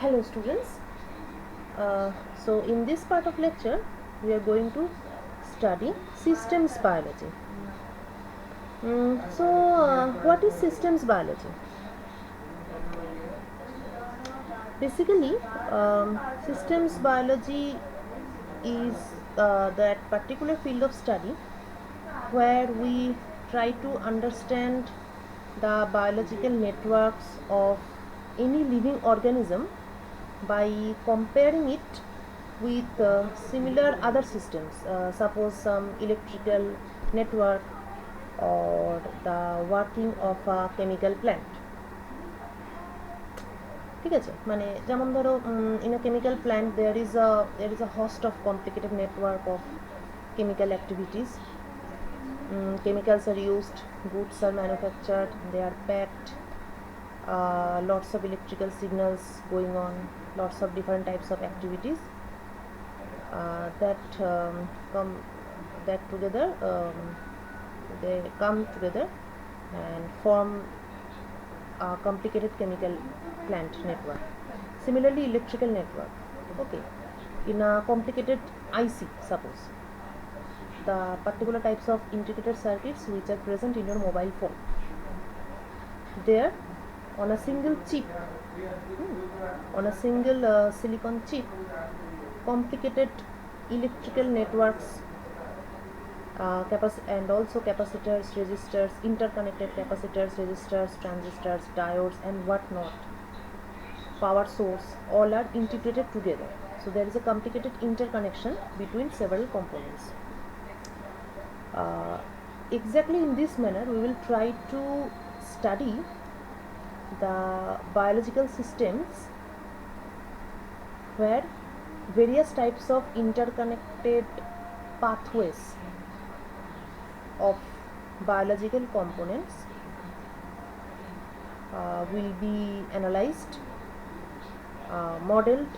Hello students. So in this part of lecture we are going to study systems biology. What is systems biology? Basically, systems biology is that particular field of study where we try to understand the biological networks of any living organism by comparing it with similar other systems, suppose some electrical network or the working of a chemical plant. ঠিক আছে, মানে যেমন ধরো in a chemical plant there is a host of complicated network of chemical activities. Chemicals are used, goods are manufactured, they are packed, lots of electrical signals going on, lots of different types of activities that together they come together and form a complicated chemical plant network. Similarly, electrical network. Okay, in a complicated IC, suppose the particular types of integrated circuits which are present in your mobile phone, there on a single chip, on a single silicon chip, complicated electrical networks, and also capacitors, resistors, interconnected capacitors, resistors, transistors, diodes and whatnot, power source, all are integrated together. So there is a complicated interconnection between several components. Exactly in this manner we will try to study the biological systems where various types of interconnected pathways of biological components will be analyzed, modeled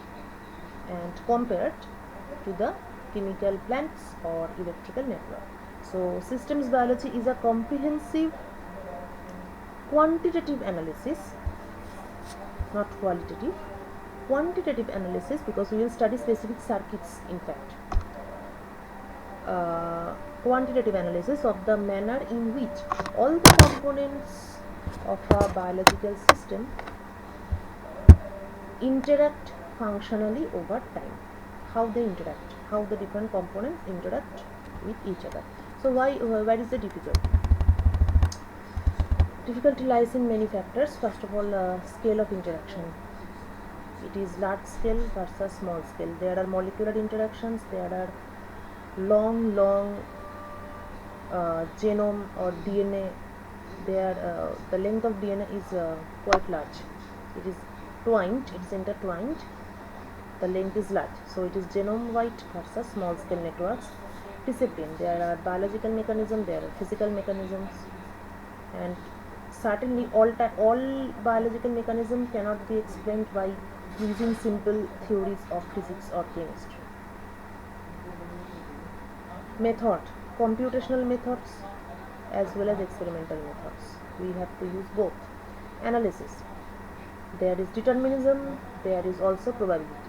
and compared to the chemical plants or electrical network. So systems biology is a comprehensive quantitative analysis, not qualitative, quantitative analysis, because we will study specific circuits. In fact, quantitative analysis of the manner in which all the components of a biological system interact functionally over time, how they interact, how the different components interact with each other. So where is the difficulty? Difficulty lies in many factors. First of all, scale of interaction. It is large scale versus small scale. There are molecular interactions, there are long genome or DNA. The length of DNA is quite large. It is twined, it's intertwined, the length is large. So it is genome wide versus small scale networks. Discipline, there are biological mechanisms, there are physical mechanisms, and certainly all biological mechanisms cannot be explained by using simple theories of physics or chemistry. Method, computational methods as well as experimental methods, we have to use both. Analysis, there is determinism, there is also probability.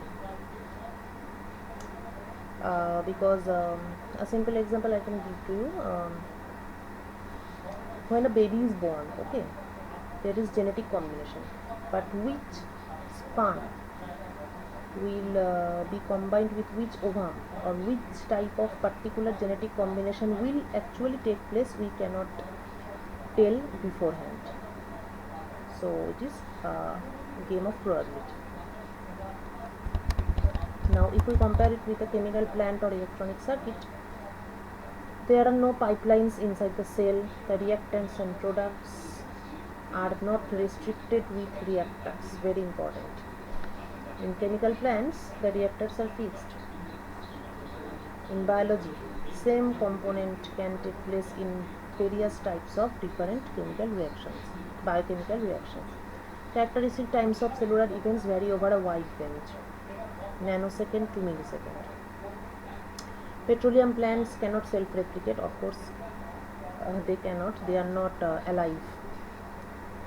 Because a simple example I can give to you, when a baby is born, okay, there is genetic combination, but which sperm will be combined with which ovum, or which type of particular genetic combination will actually take place, we cannot tell beforehand. So it is a game of probability. Now if we compare it with a chemical plant or electronic circuit, there are no pipelines inside the cell. The reactants and products are not restricted with reactors, very important. In chemical plants, the reactors are fixed. In biology, same component can take place in various types of different chemical reactions, biochemical reactions. Characteristic times of cellular events vary over a wide range, nanosecond to millisecond. Petroleum plants cannot self-replicate, of course, they cannot, they are not alive.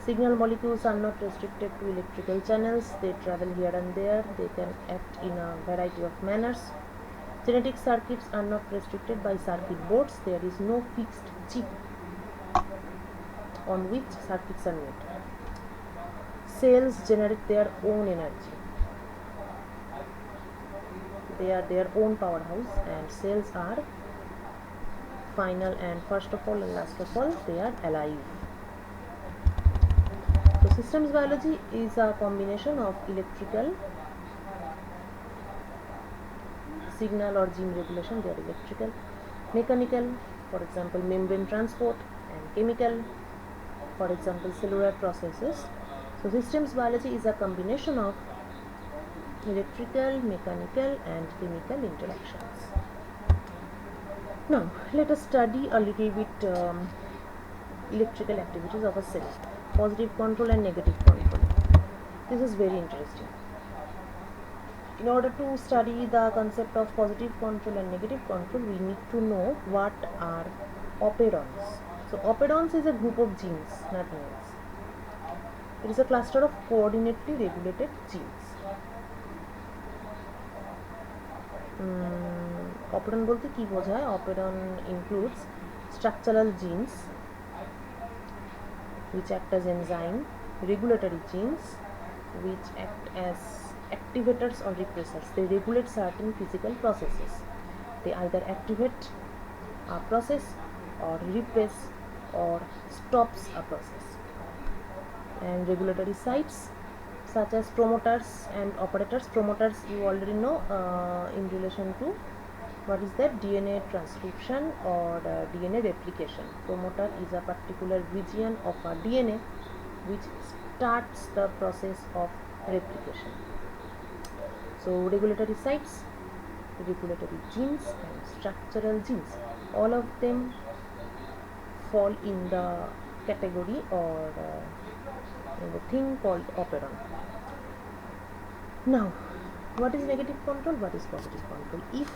Signal molecules are not restricted to electrical channels. They travel here and there. They can act in a variety of manners. Genetic circuits are not restricted by circuit boards. There is no fixed chip on which circuits are made. Cells generate their own energy. They are their own powerhouse, and cells are final and first of all and last of all, they are alive. So systems biology is a combination of electrical signal or gene regulation, they are electrical, mechanical, for example membrane transport, and chemical, for example cellular processes. So systems biology is a combination of electrical, mechanical and chemical interactions. Now let us study a little bit electrical activities of a cell, positive control and negative control. This is very interesting. In order to study the concept of positive control and negative control, we need to know what are operons. So operons is a group of genes, nothing else. It is a cluster of coordinately regulated genes. Operon bolte ki bojhay? Operon includes structural genes which act as enzyme, regulatory genes which act as activators or repressors. They regulate certain physical processes. They either activate a process or repress or stops a process. And regulatory sites such as promoters and operators. Promoters you already know in relation to what is that? DNA transcription or DNA replication. Promoter is a particular region of a DNA which starts the process of replication. So regulatory sites, regulatory genes and structural genes, all of them fall in the category or in the thing called operon. Now, what is negative control? What is positive control? If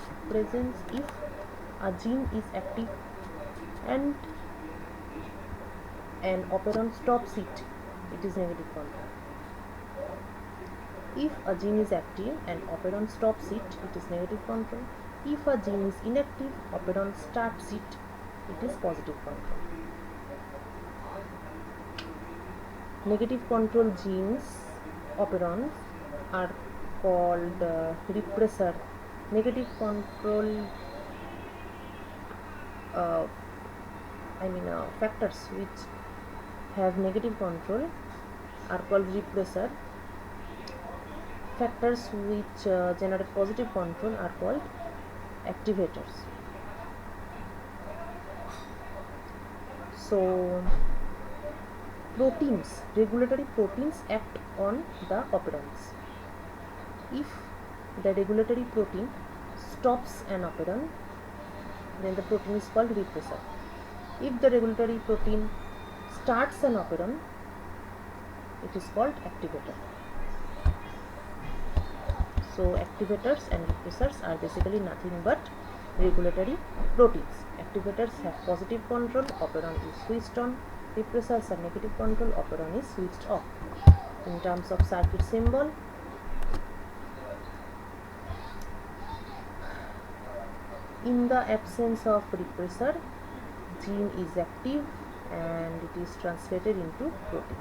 a gene is active and an operon stops it, it is negative control. If a gene is active and operon stops it, it is negative control. If a gene is inactive, operon starts it, it is positive control. Negative control genes, operons, are called repressor. Negative control factors which have negative control are called repressor. Factors which generate positive control are called activators. So proteins, regulatory proteins act on the operons. If the regulatory protein stops an operon, then the protein is called repressor. If the regulatory protein starts an operon, it is called activator. So activators and repressors are basically nothing but regulatory proteins. Activators have positive control, operon is switched on. Repressors are negative control, operon is switched off. In terms of circuit symbol, in the absence of repressor, gene is active and it is translated into protein,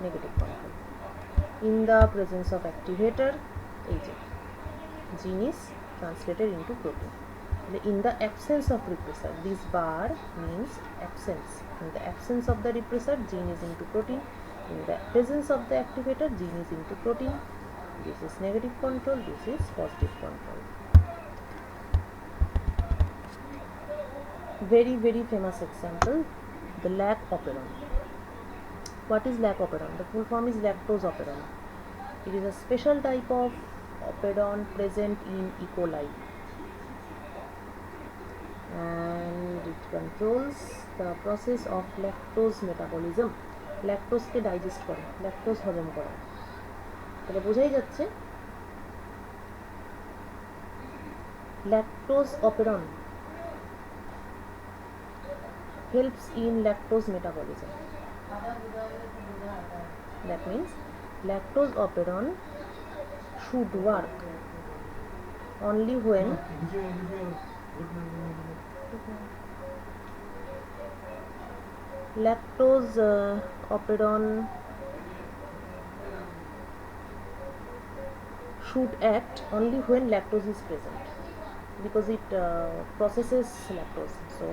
negative control. In the presence of activator, gene is translated into protein. In the absence of repressor, this bar means absence. In the absence of the repressor, gene is into protein. In the presence of the activator, gene is into protein. This is negative control, this is positive control. Very, very famous example, the lac operon. What is lac operon? The full form is lactose operon. It is a special type of operon present in E. coli. And it controls the process of lactose metabolism. Lactose ke digest করে, lactose হজম করে। তাহলে বোঝাই যাচ্ছে lactose operon helps in lactose metabolism. That means lactose operon should work only when lactose operon should act only when lactose is present, because it processes lactose. So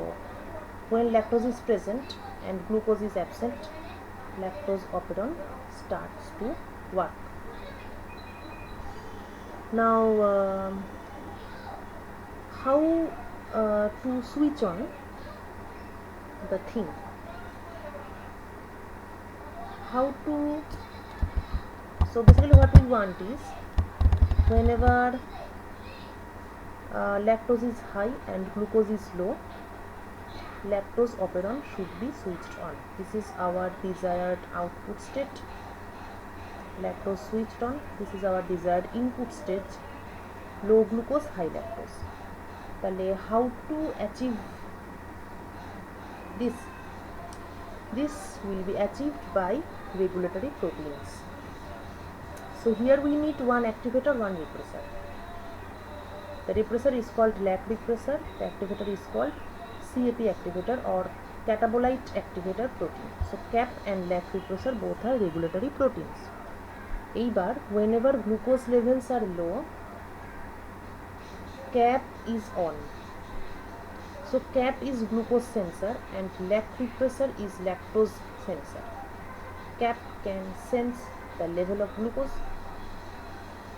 when lactose is present and glucose is absent, lactose operon starts to work. Now how to switch on the thing, how to, so basically what we want is, whenever lactose is high and glucose is low, lactose operon should be switched on. This is our desired output state. Lactose switched on. This is our desired input stage. Low glucose, high lactose. Tale how to achieve this? This will be achieved by regulatory proteins. So here we need one activator, one repressor. The repressor is called lac repressor. The activator is called CAP activator or catabolite activator protein. So CAP and lac repressor both are regulatory proteins. Eibar, whenever glucose levels are low, CAP is on. So CAP is glucose sensor and lac repressor is lactose sensor. CAP can sense the level of glucose.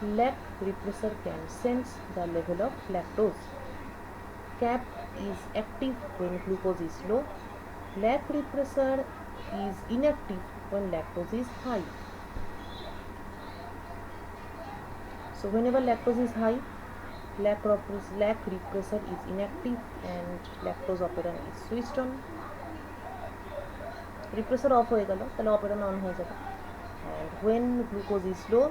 Lac repressor can sense the level of lactose. CAP is active when glucose is low. Lac repressor is inactive when lactose is high. So whenever lactose is high, lac repressor is inactive and lactose operon is switched on. Repressor off হয়ে গেল, তাহলে operon on হয়ে যাবে. And when glucose is low,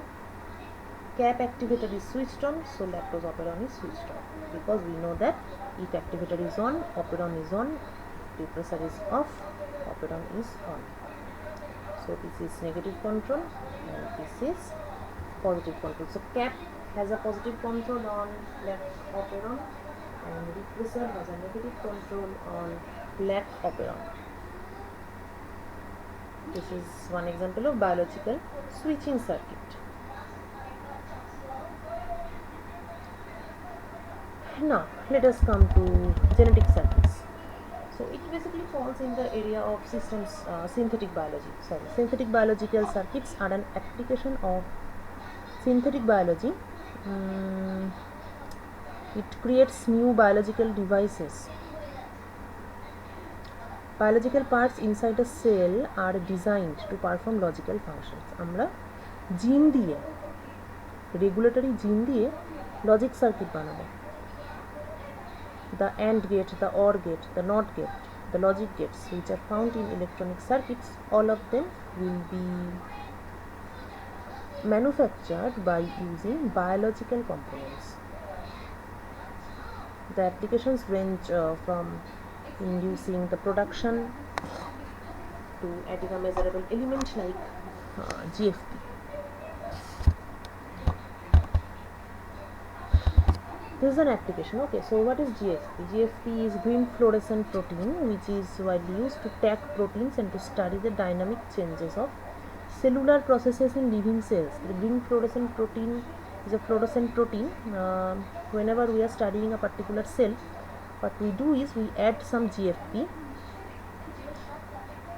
CAP activator is switched on, so lactose operon is switched on. Because we know that if activator is on, operon is on. Repressor is off, operon is on. So this is negative control and this is positive control. So CAP has a positive control on lac operon and repressor has a negative control on lac operon. This is one example of biological switching circuit. Now let us come to genetic circuits. So it basically falls in the area of systems synthetic biology. Synthetic biological circuits are an application of synthetic biology. It creates new biological devices. Biological parts inside a cell are designed to perform logical functions. আমরা জিন দিয়ে, regulatory জিন দিয়ে logic circuit বানাবো. The AND gate, the OR gate, the NOT gate, the logic gates which are found in electronic circuits, all of them will be manufactured by using biological components. The applications range from inducing the production to adding a measurable element like GFP. This is an application. Okay, so what is GFP? GFP is green fluorescent protein, which is widely used to tag proteins and to study the dynamic changes of cellular processes in living cells. The green fluorescent protein is a fluorescent protein. Whenever we are studying a particular cell, what we do is we add some GFP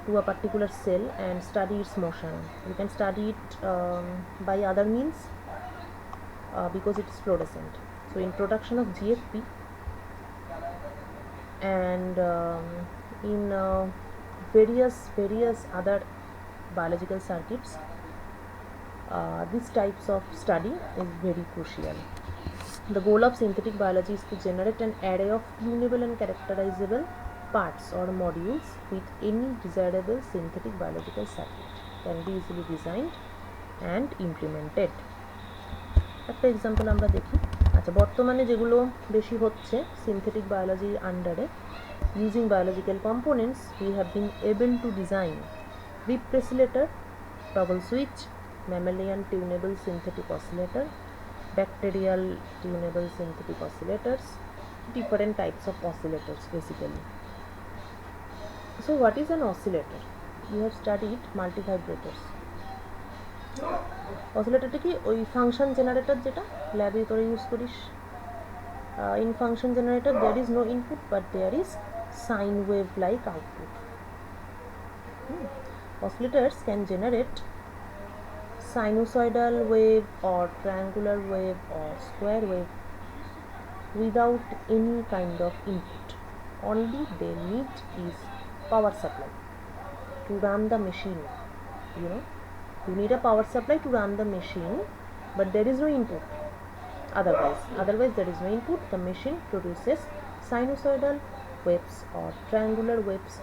to a particular cell and study its motion. You can study it by other means because it is fluorescent. So in production of GFP and in various other biological circuits, these types of study is very crucial. The goal of synthetic biology is to generate an array of tunable and characterizable parts or modules with any desirable synthetic biological circuit. Can be easily designed and implemented. একটা example আমরা দেখি. আচ্ছা, বর্তমানে যেগুলো বেশি হচ্ছে synthetic বায়োলজির আন্ডারে, using biological components, we have been able to design repressilator, toggle switch, mammalian tunable synthetic oscillator, bacterial tunable synthetic oscillators, different types of oscillators basically. So what is an oscillator? You have studied multivibrators. অসিলেটরটা কি ওই function generator যেটা ল্যাবে তোরা use করিস in function generator there is no input but there is sine wave like output. Oscillators can generate sinusoidal wave or triangular wave or square wave without any kind of input. Only they need is power supply to run the machine. You know, you need a power supply to run the machine, but there is no input. Otherwise there is no input. The machine produces sinusoidal waves or triangular waves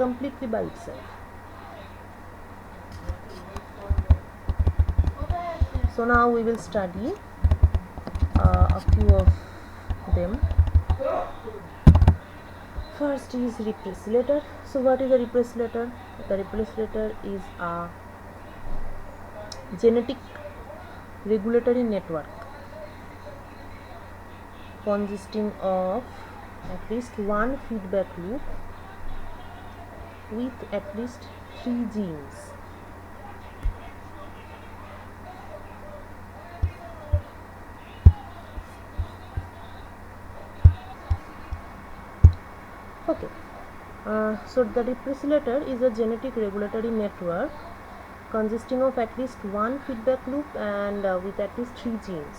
completely by itself. So now we will study a few of them. First is repressilator. So what is a repressilator? The repressilator is a genetic regulatory network consisting of at least one feedback loop with at least 3 genes. Okay, so the repressilator is a genetic regulatory network consisting of at least one feedback loop and with at least 3 genes.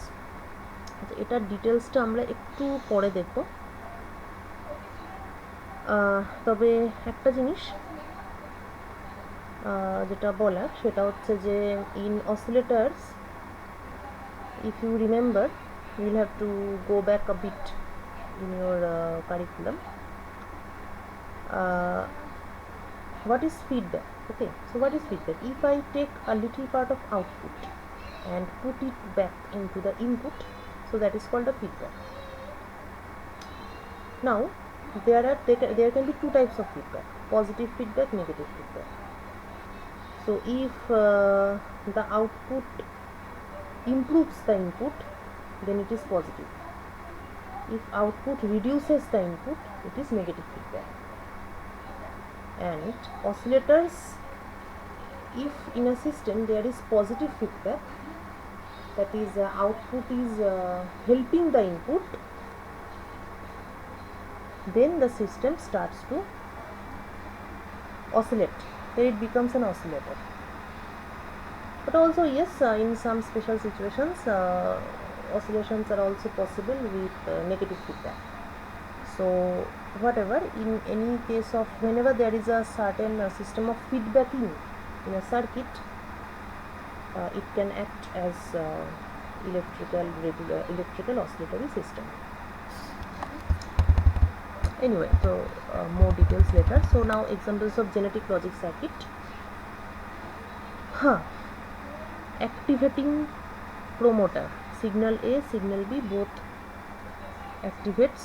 এটার ডিটেলসটা আমরা একটু পরে দেখব। তবে একটা জিনিস যেটা বলার সেটা হচ্ছে যে in oscillators if you remember you will have to go back a bit in your curriculum. What is feedback? Okay, so what is feedback? If I take a little part of output and put it back into the input, so that is called a feedback. Now there can be two types of feedback: positive feedback, negative feedback. So if the output improves the input, then it is positive. If output reduces the input, it is negative feedback. And oscillators, if in a system there is positive feedback, that is output is helping the input, then the system starts to oscillate, then it becomes an oscillator. But also yes, in some special situations oscillations are also possible with negative feedback. So whatever, in any case of whenever there is a certain system of feedbacking in a circuit, it can act as electrical oscillatory system. Anyway, so more details later. So now examples of genetic logic circuit. Activating promoter, signal A, signal B both activates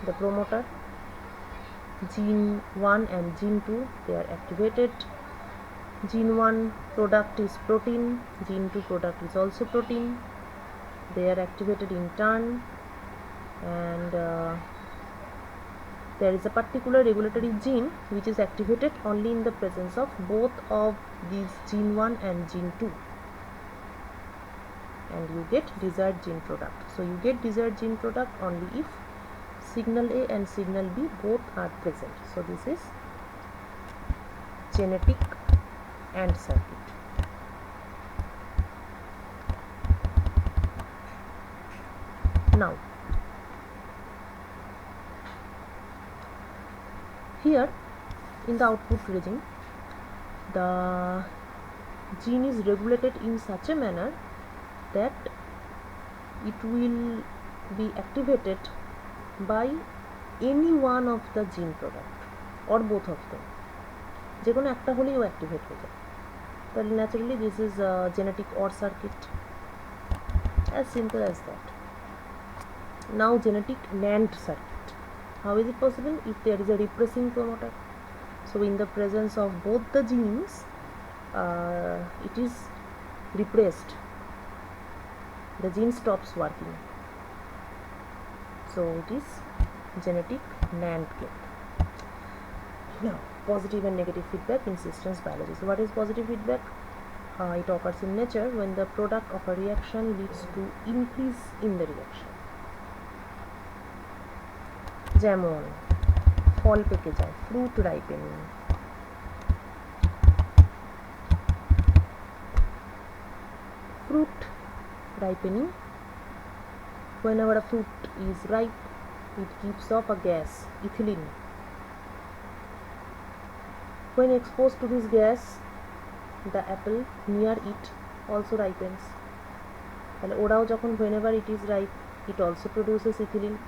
the promoter. Gene 1 and gene 2, they are activated. Gene 1 product is protein, gene 2 product is also protein. They are activated in turn, and there is a particular regulatory gene which is activated only in the presence of both of these gene 1 and gene 2, and you get desired gene product. So you get desired gene product only if signal A and signal B both are present. So this is genetic AND circuit. Now here in the output regime, the gene is regulated in such a manner that it will be activated by any one of the gene product or both of them. যে কোনো একটা হলেই ও activate হয়ে যায়। তাহলে naturally this is genetic OR circuit, as simple as that. Now genetic NAND circuit. How is it possible? If there is a repressing promoter, So in the presence of both the genes, it is repressed. The gene stops working. So it is genetic NAND gate. Now, positive and negative feedback in systems biology. So what is positive feedback? It occurs in nature when the product of a reaction leads to increase in the reaction. যেমন ফল পেকে যায়, fruit ripening. Fruit ripening, whenever a fruit is ripe, it gives off a gas, ethylene. When exposed to this gas, the apple near it also ripens. And ওরাও যখন whenever it is ripe, it also produces ethylene.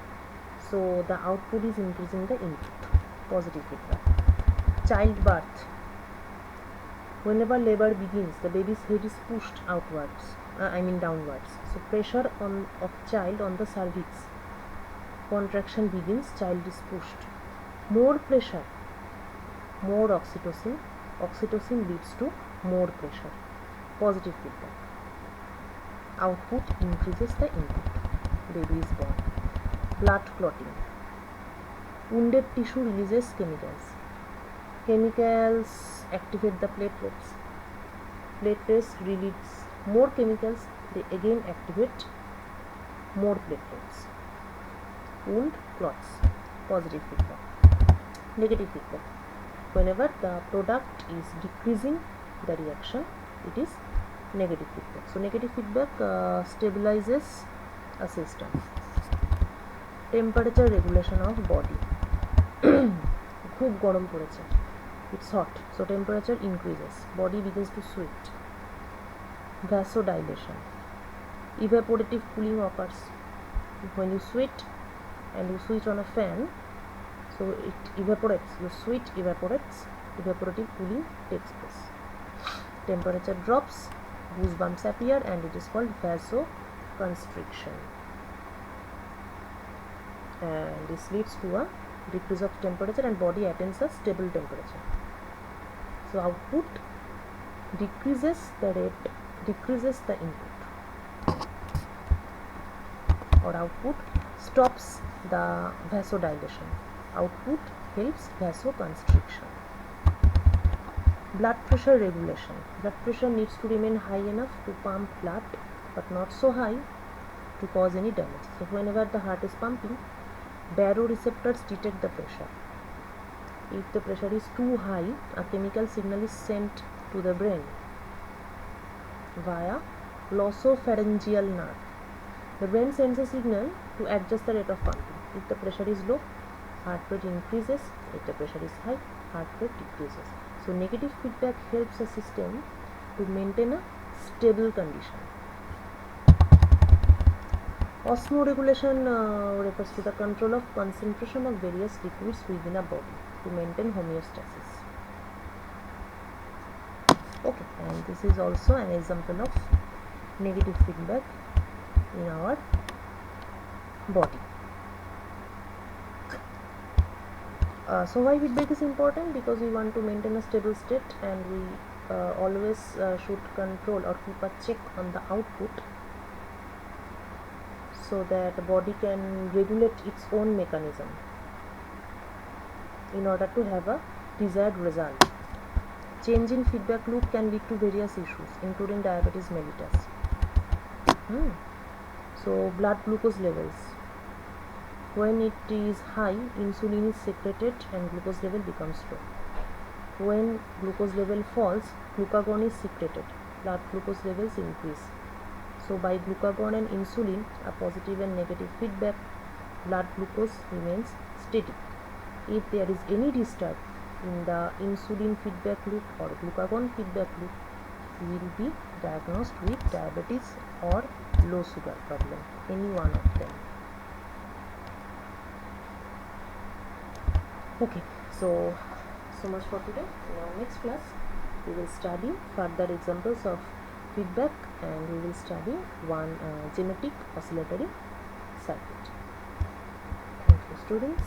So the output is increasing the input. Positive feedback. Childbirth. Whenever labor begins, the baby's head is pushed outwards, downwards. So pressure of child on the cervix. Contraction begins, child is pushed. More pressure, more oxytocin. Oxytocin leads to more pressure. Positive feedback. Output increases the input. Baby is born. Blood clotting. Wounded tissue releases chemicals. Chemicals activate the platelets. Platelets release more chemicals. They again activate more platelets. Wound clots. Positive feedback. Negative feedback. Whenever the product is decreasing the reaction, it is negative feedback. So negative feedback stabilizes a system. Temperature regulation of body. খুব গরম পড়েছে, it's hot, so temperature increases, body begins to sweat. Vasodilation. Evaporative cooling occurs when you sweat and you switch on a fan, so it evaporates, your sweat evaporates, evaporative cooling takes place. Temperature drops, goosebumps appear, and it is called vasoconstriction. And this leads to a decrease of temperature and body attains a stable temperature. So output decreases the rate, decreases the input, or output stops the vasodilation. Output helps vasoconstriction. Blood pressure regulation. Blood pressure needs to remain high enough to pump blood, but not so high to cause any damage. So whenever the heart is pumping, baroreceptors detect the pressure. If the pressure is too high, a chemical signal is sent to the brain via glossopharyngeal nerve. The brain sends a signal to adjust the rate of pumping. If the pressure is low, heart rate increases. If the pressure is high, heart rate decreases. So negative feedback helps a system to maintain a stable condition. Osmoregulation refers to the control of concentration of various liquids within a body to maintain homeostasis. Okay, and this is also an example of negative feedback in our body. So why feedback is important? Because we want to maintain a stable state, and we always should control or keep a check on the output, so that the body can regulate its own mechanism in order to have a desired result. Change in feedback loop can lead to various issues, including diabetes mellitus. So blood glucose levels. When it is high, insulin is secreted and glucose level becomes low. When glucose level falls, glucagon is secreted. Blood glucose levels increase. So by glucagon and insulin, a positive and negative feedback, blood glucose remains steady. If there is any disturb in the insulin feedback loop or glucagon feedback loop, you will be diagnosed with diabetes or low sugar problem, any one of them. Okay, so much for today. In our next class, we will study further examples of feedback, and we will study one genetic oscillatory circuit. Thank you, students.